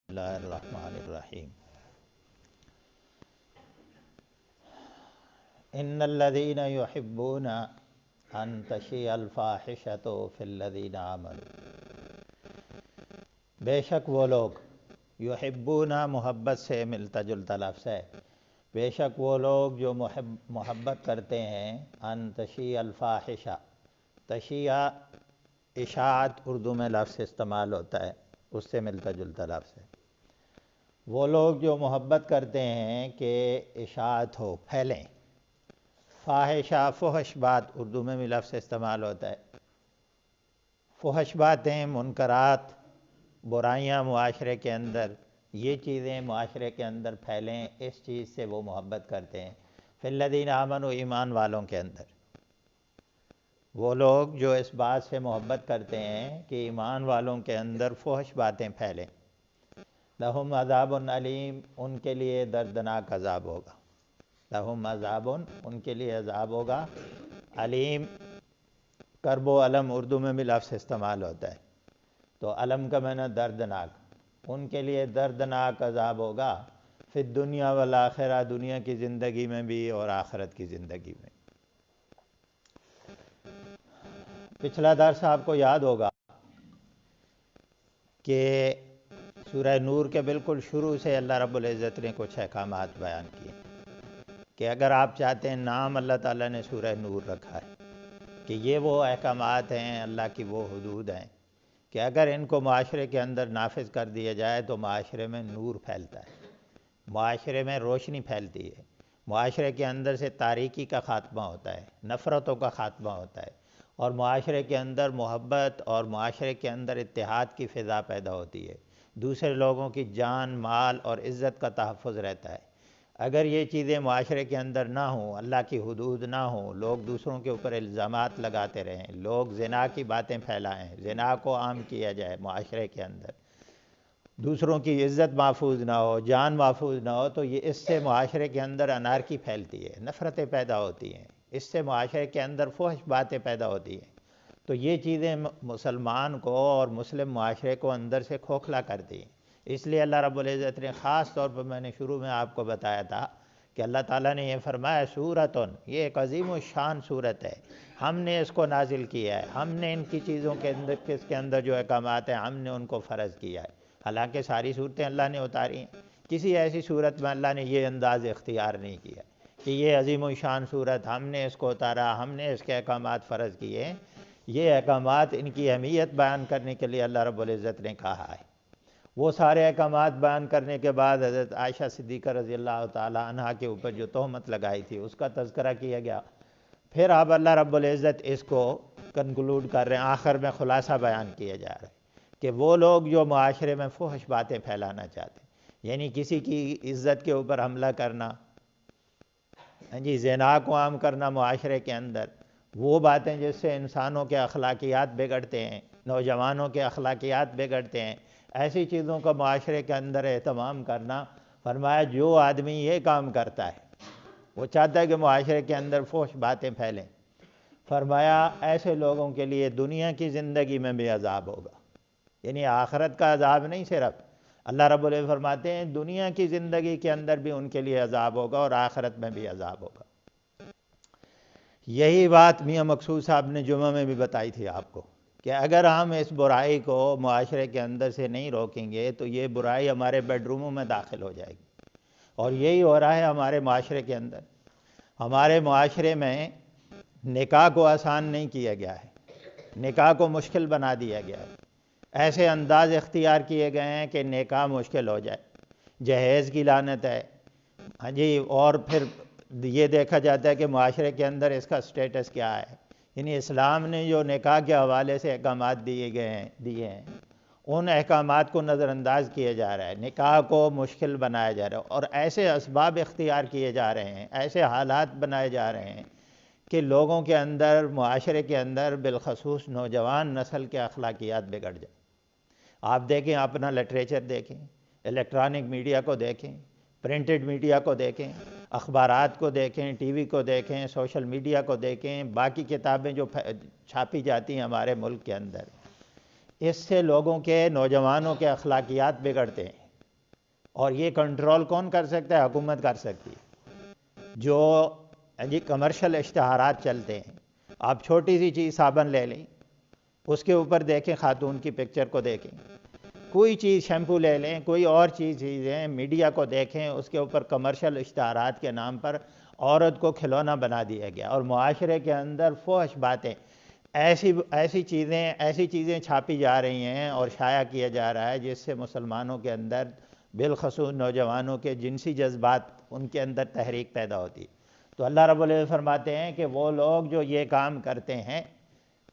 اللہ الرحمن الرحیم ان الذین یحبون ان تشیع الفاحشۃ فی الذین آمنوا، بے شک وہ لوگ، یحبون محبت سے ملتا جلتا لفظ ہے، بے شک وہ لوگ جو محبت کرتے ہیں، ان تشیع الفاحشہ، تشیع اشاعت اردو میں لفظ استعمال ہوتا ہے، اس سے ملتا جلتا لفظ ہے۔ وہ لوگ جو محبت کرتے ہیں کہ اشاعت ہو، پھیلیں، فاحشہ فحش بات اردو میں بھی لفظ استعمال ہوتا ہے، فحش باتیں، منکرات، برائیاں معاشرے کے اندر، یہ چیزیں معاشرے کے اندر پھیلیں، اس چیز سے وہ محبت کرتے ہیں۔ فی الذین آمنوا، ایمان والوں کے اندر، وہ لوگ جو اس بات سے محبت کرتے ہیں کہ ایمان والوں کے اندر فحش باتیں پھیلیں، لہم عذاب علیم، ان کے لیے دردناک عذاب ہوگا، لہم عذاب، ان کے لیے عذاب ہوگا، علیم، کرب و علم اردو میں بھی لفظ استعمال ہوتا ہے، تو علم کا معنی دردناک، ان کے لیے دردناک عذاب ہوگا، فی الدنیا والآخرہ، دنیا کی زندگی میں بھی اور آخرت کی زندگی میں۔ پچھلا درس آپ کو یاد ہوگا کہ سورہ نور کے بالکل شروع سے اللہ رب العزت نے کچھ احکامات بیان کیے کہ اگر آپ چاہتے ہیں، نام اللہ تعالیٰ نے سورہ نور رکھا ہے کہ یہ وہ احکامات ہیں، اللہ کی وہ حدود ہیں کہ اگر ان کو معاشرے کے اندر نافذ کر دیا جائے تو معاشرے میں نور پھیلتا ہے، معاشرے میں روشنی پھیلتی ہے، معاشرے کے اندر سے تاریکی کا خاتمہ ہوتا ہے، نفرتوں کا خاتمہ ہوتا ہے، اور معاشرے کے اندر محبت اور معاشرے کے اندر اتحاد کی فضا پیدا ہوتی ہے، دوسرے لوگوں کی جان، مال اور عزت کا تحفظ رہتا ہے۔ اگر یہ چیزیں معاشرے کے اندر نہ ہوں، اللہ کی حدود نہ ہوں، لوگ دوسروں کے اوپر الزامات لگاتے رہیں، لوگ زنا کی باتیں پھیلائیں، زنا کو عام کیا جائے معاشرے کے اندر، دوسروں کی عزت محفوظ نہ ہو، جان محفوظ نہ ہو، تو یہ اس سے معاشرے کے اندر انارکی پھیلتی ہے، نفرتیں پیدا ہوتی ہیں، اس سے معاشرے کے اندر فحش باتیں پیدا ہوتی ہیں، تو یہ چیزیں مسلمان کو اور مسلم معاشرے کو اندر سے کھوکھلا کرتی ہیں۔ اس لیے اللہ رب العزت نے خاص طور پر، میں نے شروع میں آپ کو بتایا تھا کہ اللہ تعالیٰ نے یہ فرمایا سورتن، یہ ایک عظیم الشان صورت ہے، ہم نے اس کو نازل کیا ہے، ہم نے ان کی چیزوں کے اندر، کس کے اندر جو احکامات ہیں، ہم نے ان کو فرض کیا ہے، حالانکہ ساری صورتیں اللہ نے اتاری ہیں، کسی ایسی صورت میں اللہ نے یہ انداز اختیار نہیں کیا کہ یہ عظیم الشان صورت، ہم نے اس کو اتارا، ہم نے اس کے احکامات فرض کیے ہیں۔ یہ احکامات، ان کی اہمیت بیان کرنے کے لیے اللہ رب العزت نے کہا ہے۔ وہ سارے احکامات بیان کرنے کے بعد حضرت عائشہ صدیقہ رضی اللہ تعالی عنہا کے اوپر جو تہمت لگائی تھی، اس کا تذکرہ کیا گیا۔ پھر اب اللہ رب العزت اس کو کنکلوڈ کر رہے ہیں، آخر میں خلاصہ بیان کیا جا رہا ہے کہ وہ لوگ جو معاشرے میں فحش باتیں پھیلانا چاہتے ہیں، یعنی کسی کی عزت کے اوپر حملہ کرنا، جی زنا کو عام کرنا معاشرے کے اندر، وہ باتیں جس سے انسانوں کے اخلاقیات بگڑتے ہیں، نوجوانوں کے اخلاقیات بگڑتے ہیں، ایسی چیزوں کا معاشرے کے اندر اہتمام کرنا، فرمایا جو آدمی یہ کام کرتا ہے، وہ چاہتا ہے کہ معاشرے کے اندر فحش باتیں پھیلیں، فرمایا ایسے لوگوں کے لیے دنیا کی زندگی میں بھی عذاب ہوگا، یعنی آخرت کا عذاب نہیں، صرف اللہ رب العزت فرماتے ہیں دنیا کی زندگی کے اندر بھی ان کے لیے عذاب ہوگا اور آخرت میں بھی عذاب ہوگا۔ یہی بات میاں مقصود صاحب نے جمعہ میں بھی بتائی تھی آپ کو کہ اگر ہم اس برائی کو معاشرے کے اندر سے نہیں روکیں گے تو یہ برائی ہمارے بیڈ روموں میں داخل ہو جائے گی، اور یہی ہو رہا ہے ہمارے معاشرے کے اندر۔ ہمارے معاشرے میں نکاح کو آسان نہیں کیا گیا ہے، نکاح کو مشکل بنا دیا گیا ہے، ایسے انداز اختیار کیے گئے ہیں کہ نکاح مشکل ہو جائے، جہیز کی لعنت ہے، ہاں جی، اور پھر یہ دیکھا جاتا ہے کہ معاشرے کے اندر اس کا سٹیٹس کیا ہے، یعنی اسلام نے جو نکاح کے حوالے سے احکامات دیے ہیں، ان احکامات کو نظر انداز کیا جا رہا ہے، نکاح کو مشکل بنایا جا رہا ہے، اور ایسے اسباب اختیار کیے جا رہے ہیں، ایسے حالات بنائے جا رہے ہیں کہ لوگوں کے اندر، معاشرے کے اندر، بالخصوص نوجوان نسل کے اخلاقیات بگڑ جائیں۔ آپ دیکھیں، اپنا لٹریچر دیکھیں، الیکٹرانک میڈیا کو دیکھیں، پرنٹڈ میڈیا کو دیکھیں، اخبارات کو دیکھیں، ٹی وی کو دیکھیں، سوشل میڈیا کو دیکھیں، باقی کتابیں جو چھاپی جاتی ہیں ہمارے ملک کے اندر، اس سے لوگوں کے، نوجوانوں کے اخلاقیات بگڑتے ہیں، اور یہ کنٹرول کون کر سکتا ہے؟ حکومت کر سکتی ہے۔ جو کمرشل اشتہارات چلتے ہیں، آپ چھوٹی سی چیز صابن لے لیں، اس کے اوپر دیکھیں خاتون کی پکچر کو دیکھیں، کوئی چیز شیمپو لے لیں، کوئی اور چیزیں میڈیا کو دیکھیں، اس کے اوپر کمرشل اشتہارات کے نام پر عورت کو کھلونا بنا دیا گیا، اور معاشرے کے اندر فحش باتیں، ایسی چیزیں چھاپی جا رہی ہیں اور شائع کیا جا رہا ہے جس سے مسلمانوں کے اندر بالخصوص نوجوانوں کے جنسی جذبات ان کے اندر تحریک پیدا ہوتی ہے۔ تو اللہ رب العزت فرماتے ہیں کہ وہ لوگ جو یہ کام کرتے ہیں،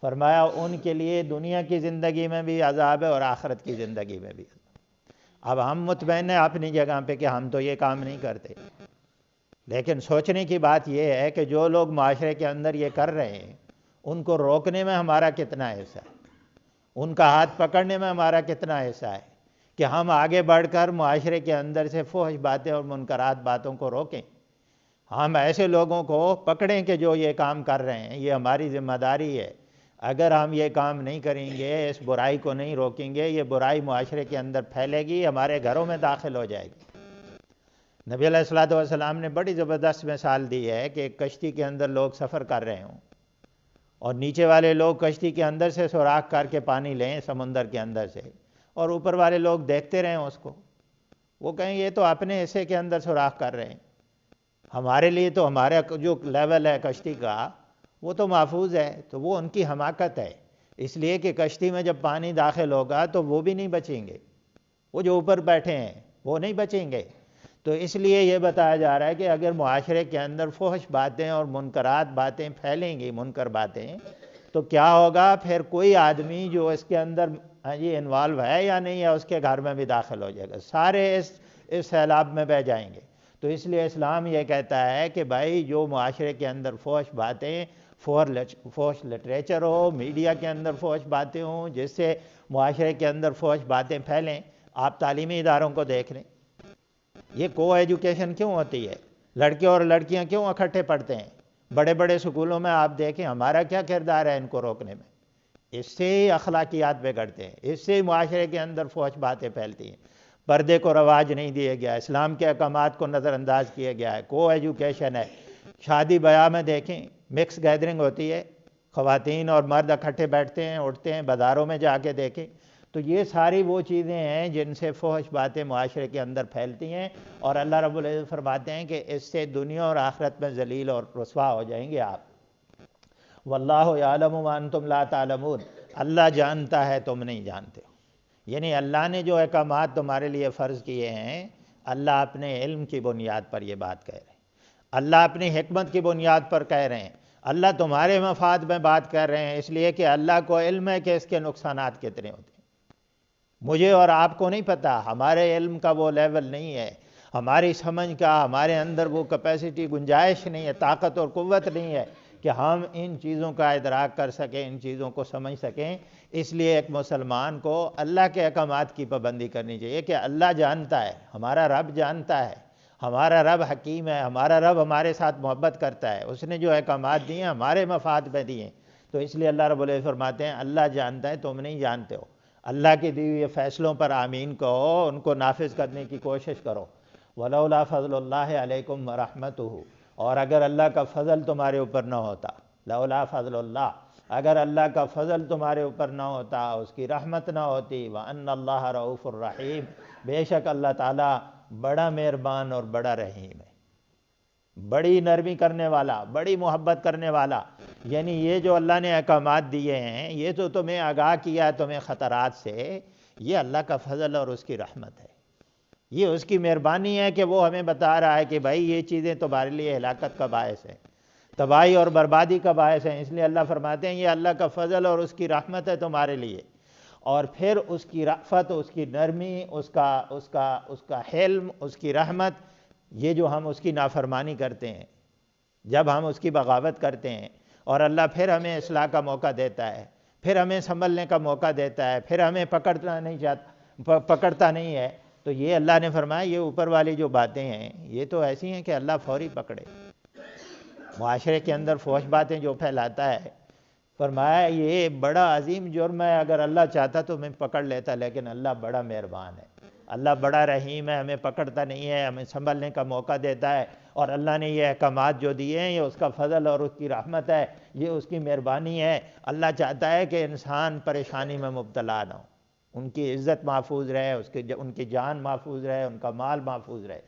فرمایا ان کے لیے دنیا کی زندگی میں بھی عذاب ہے اور آخرت کی زندگی میں بھی۔ اب ہم مطمئن ہیں اپنی جگہ پہ کہ ہم تو یہ کام نہیں کرتے، لیکن سوچنے کی بات یہ ہے کہ جو لوگ معاشرے کے اندر یہ کر رہے ہیں ان کو روکنے میں ہمارا کتنا حصہ ہے، ان کا ہاتھ پکڑنے میں ہمارا کتنا حصہ ہے کہ ہم آگے بڑھ کر معاشرے کے اندر سے فحش باتیں اور منکرات باتوں کو روکیں، ہم ایسے لوگوں کو پکڑیں کہ جو یہ کام کر رہے ہیں۔ یہ ہماری ذمہ داری ہے۔ اگر ہم یہ کام نہیں کریں گے، اس برائی کو نہیں روکیں گے، یہ برائی معاشرے کے اندر پھیلے گی، ہمارے گھروں میں داخل ہو جائے گی۔ نبی علیہ الصلوۃ والسلام نے بڑی زبردست مثال دی ہے کہ ایک کشتی کے اندر لوگ سفر کر رہے ہوں اور نیچے والے لوگ کشتی کے اندر سے سوراخ کر کے پانی لیں سمندر کے اندر سے، اور اوپر والے لوگ دیکھتے رہیں اس کو، وہ کہیں یہ تو اپنے حصے کے اندر سوراخ کر رہے ہیں، ہمارے لیے تو ہمارا جو لیول ہے کشتی کا وہ تو محفوظ ہے۔ تو وہ ان کی حماقت ہے، اس لیے کہ کشتی میں جب پانی داخل ہوگا تو وہ بھی نہیں بچیں گے، وہ جو اوپر بیٹھے ہیں وہ نہیں بچیں گے۔ تو اس لیے یہ بتایا جا رہا ہے کہ اگر معاشرے کے اندر فحش باتیں اور منکرات باتیں پھیلیں گی، منکر باتیں، تو کیا ہوگا؟ پھر کوئی آدمی جو اس کے اندر انوالو ہے یا نہیں ہے اس کے گھر میں بھی داخل ہو جائے گا، سارے اس سیلاب میں بہہ جائیں گے۔ تو اس لیے اسلام یہ کہتا ہے کہ بھائی جو معاشرے کے اندر فحش باتیں، فحش لٹریچر ہو، میڈیا کے اندر فحش باتیں ہوں جس سے معاشرے کے اندر فحش باتیں پھیلیں، آپ تعلیمی اداروں کو دیکھ لیں، یہ کو ایجوکیشن کیوں ہوتی ہے؟ لڑکے اور لڑکیاں کیوں اکٹھے پڑھتے ہیں؟ بڑے بڑے سکولوں میں آپ دیکھیں ہمارا کیا کردار ہے ان کو روکنے میں؟ اس سے ہی اخلاقیات بگڑتے ہیں، اس سے ہی معاشرے کے اندر فحش باتیں پھیلتی ہیں۔ پردے کو رواج نہیں دیا گیا، اسلام کے احکامات کو نظر انداز کیا گیا ہے، کو ایجوکیشن ہے۔ شادی بیاہ میں دیکھیں مکس گیدرنگ ہوتی ہے، خواتین اور مرد اکٹھے بیٹھتے ہیں اٹھتے ہیں، بازاروں میں جا کے دیکھیں تو یہ ساری وہ چیزیں ہیں جن سے فحش باتیں معاشرے کے اندر پھیلتی ہیں، اور اللہ رب العزت فرماتے ہیں کہ اس سے دنیا اور آخرت میں ذلیل اور رسوا ہو جائیں گے آپ۔ واللہ یعلم وانتم لا تعلمون، اللہ جانتا ہے تم نہیں جانتے ہو۔ یعنی اللہ نے جو احکامات تمہارے لیے فرض کیے ہیں، اللہ اپنے علم کی بنیاد پر یہ بات کہہ رہے ہیں، اللہ اپنی حکمت کی بنیاد پر کہہ رہے ہیں، اللہ تمہارے مفاد میں بات کر رہے ہیں، اس لیے کہ اللہ کو علم ہے کہ اس کے نقصانات کتنے ہوتے ہیں۔ مجھے اور آپ کو نہیں پتہ، ہمارے علم کا وہ لیول نہیں ہے، ہماری سمجھ کا، ہمارے اندر وہ کیپیسٹی، گنجائش نہیں ہے، طاقت اور قوت نہیں ہے کہ ہم ان چیزوں کا ادراک کر سکیں، ان چیزوں کو سمجھ سکیں۔ اس لیے ایک مسلمان کو اللہ کے احکامات کی پابندی کرنی چاہیے کہ اللہ جانتا ہے، ہمارا رب جانتا ہے، ہمارا رب حکیم ہے، ہمارا رب ہمارے ساتھ محبت کرتا ہے، اس نے جو احکامات دیے ہیں ہمارے مفاد میں دیے ہیں۔ تو اس لیے اللہ رب العزت فرماتے ہیں اللہ جانتا ہے تم نہیں جانتے ہو۔ اللہ کے دیے ہوئے فیصلوں پر آمین کہو، ان کو نافذ کرنے کی کوشش کرو۔ وَلَوْلَا فَضْلُ اللَّهِ عَلَيْكُمْ وَرَحْمَتُهُ، اور اگر اللہ کا فضل تمہارے اوپر نہ ہوتا، لولا فضل اللہ، اگر اللہ کا فضل تمہارے اوپر نہ ہوتا، اس کی رحمت نہ ہوتی، وَأَنَّ اللَّهَ رَؤُوفٌ رَحِيمٌ، بے شک اللہ تعالیٰ بڑا مہربان اور بڑا رحیم ہے، بڑی نرمی کرنے والا، بڑی محبت کرنے والا۔ یعنی یہ جو اللہ نے احکامات دیے ہیں، یہ تو تمہیں آگاہ کیا ہے تمہیں خطرات سے، یہ اللہ کا فضل اور اس کی رحمت ہے، یہ اس کی مہربانی ہے کہ وہ ہمیں بتا رہا ہے کہ بھائی یہ چیزیں تمہارے لیے ہلاکت کا باعث ہیں، تباہی اور بربادی کا باعث ہیں۔ اس لیے اللہ فرماتے ہیں یہ اللہ کا فضل اور اس کی رحمت ہے تمہارے لیے، اور پھر اس کی رأفت، اس کی نرمی، اس کا حلم، اس کی رحمت، یہ جو ہم اس کی نافرمانی کرتے ہیں، جب ہم اس کی بغاوت کرتے ہیں، اور اللہ پھر ہمیں اصلاح کا موقع دیتا ہے، پھر ہمیں سنبھلنے کا موقع دیتا ہے، پھر ہمیں پکڑتا نہیں ہے، تو یہ اللہ نے فرمایا یہ اوپر والی جو باتیں ہیں یہ تو ایسی ہیں کہ اللہ فوری پکڑے۔ معاشرے کے اندر فحش باتیں جو پھیلاتا ہے، فرمایا یہ بڑا عظیم جرم ہے، اگر اللہ چاہتا تو میں پکڑ لیتا، لیکن اللہ بڑا مہربان ہے، اللہ بڑا رحیم ہے، ہمیں پکڑتا نہیں ہے، ہمیں سنبھلنے کا موقع دیتا ہے، اور اللہ نے یہ احکامات جو دیے ہیں یہ اس کا فضل اور اس کی رحمت ہے، یہ اس کی مہربانی ہے۔ اللہ چاہتا ہے کہ انسان پریشانی میں مبتلا نہ ہو، ان کی عزت محفوظ رہے، ان کی جان محفوظ رہے، ان کا مال محفوظ رہے۔